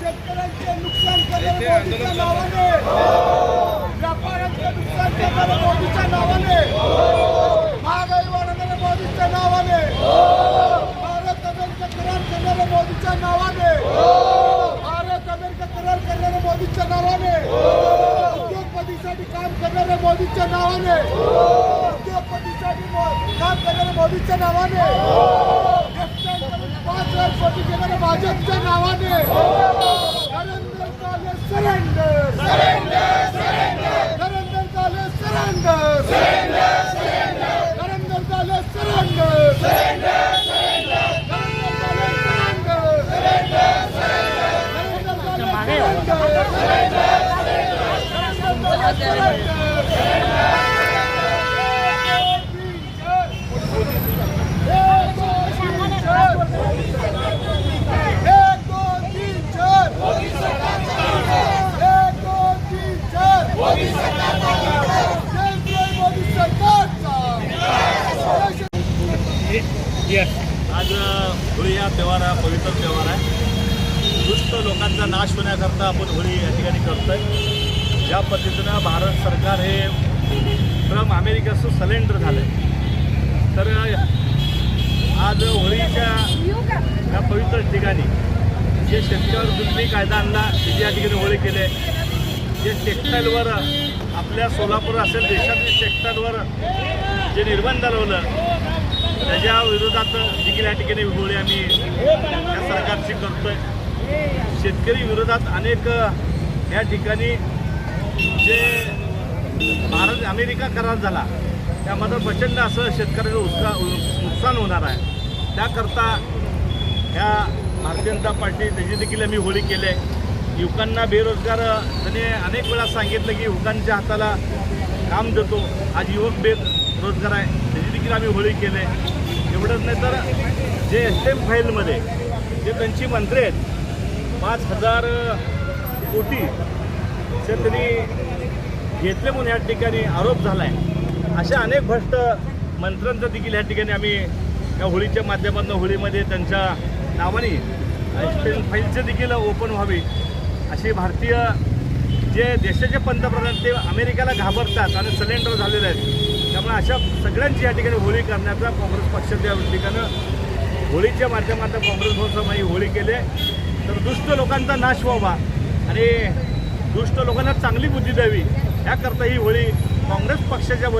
शेतकऱ्यांचे नुकसान करणाऱ्या मोदीच्या नावाने, व्यापाऱ्यांचे नुकसान करणाऱ्या मोदीच्या नावाने, महागाई वाढवणाऱ्या मोदीच्या नावाने, भारत अमेरिका करार करणाऱ्या मोदीच्या नावाने, भारत अमेरिका करार करणाऱ्या मोदीच्या नावाने, उद्योगपतीसाठी काम करणाऱ्या मोदीच्या नावाने, उद्योगपतीसाठी काम करणाऱ्या मोदीच्या नावाने, 5 लाख कोटी देणाऱ्या भाजपच्या नावाने, नरेंद्र काले सरेंडर, नरेंद्र काले सरेंडर, नरेंद्र काले आज होळी हा त्यौहार हा पवित्र त्यौहार आहे. दुष्ट लोकांचा नाश होण्याकरता आपण होळी या ठिकाणी करतोय. ज्या पद्धतीनं भारत सरकार हे ट्रम्प अमेरिकेचं सलेंडर झालं आहे, तर आज होळीच्या या पवित्र ठिकाणी जे शेतकऱ्यावर जुलमी कायदा आणला त्याची या ठिकाणी होळी केले. जे टेक्स्टाईलवर आपल्या सोलापूर असेल देशातील टेक्स्टाईलवर जे निर्बंध लावलं त्याच्या विरोधात देखील या ठिकाणी होळी आम्ही या सरकारची करतोय. शेतकरी विरोधात अनेक या ठिकाणी जे भारत अमेरिका करार झाला त्यामध्ये प्रचंड असं शेतकऱ्याचं नुकसान होणार आहे. त्याकरता ह्या भारतीय जनता पार्टी त्याची देखील आम्ही होळी केली आहे. युवकांना बेरोजगार त्याने अनेक वेळा सांगितलं की युवकांच्या हाताला काम देतो. आज युवक बेरोजगार आहे, त्याची देखील आम्ही होळी केली आहे. एवढंच नाही तर जे एस.एम. फाईलमध्ये जे त्यांची मंत्री आहेत 5,000 कोटी त्यांनी घेतले म्हणून या ठिकाणी आरोप झाला आहे. अशा अनेक भ्रष्ट मंत्र्यांचं देखील या ठिकाणी आम्ही या होळीच्या माध्यमातून होळीमध्ये त्यांच्या नावाने एस.एम. फाईलचे देखील ओपन व्हावी अशी भारतीय जे देशाचे पंतप्रधान ते अमेरिकेला घाबरतात आणि सलेंडर झालेले आहेत. त्यामुळे अशा सगळ्यांची या ठिकाणी होळी करण्याचा काँग्रेस पक्षाच्या ठिकाणं होळीच्या माध्यमातून काँग्रेस पक्षाने होळी केले. तर दुष्ट लोकांचा नाश व्हावा आणि दुष्ट लोकांना चांगली बुद्धी द्यावी याकरता ही होळी काँग्रेस पक्षाच्या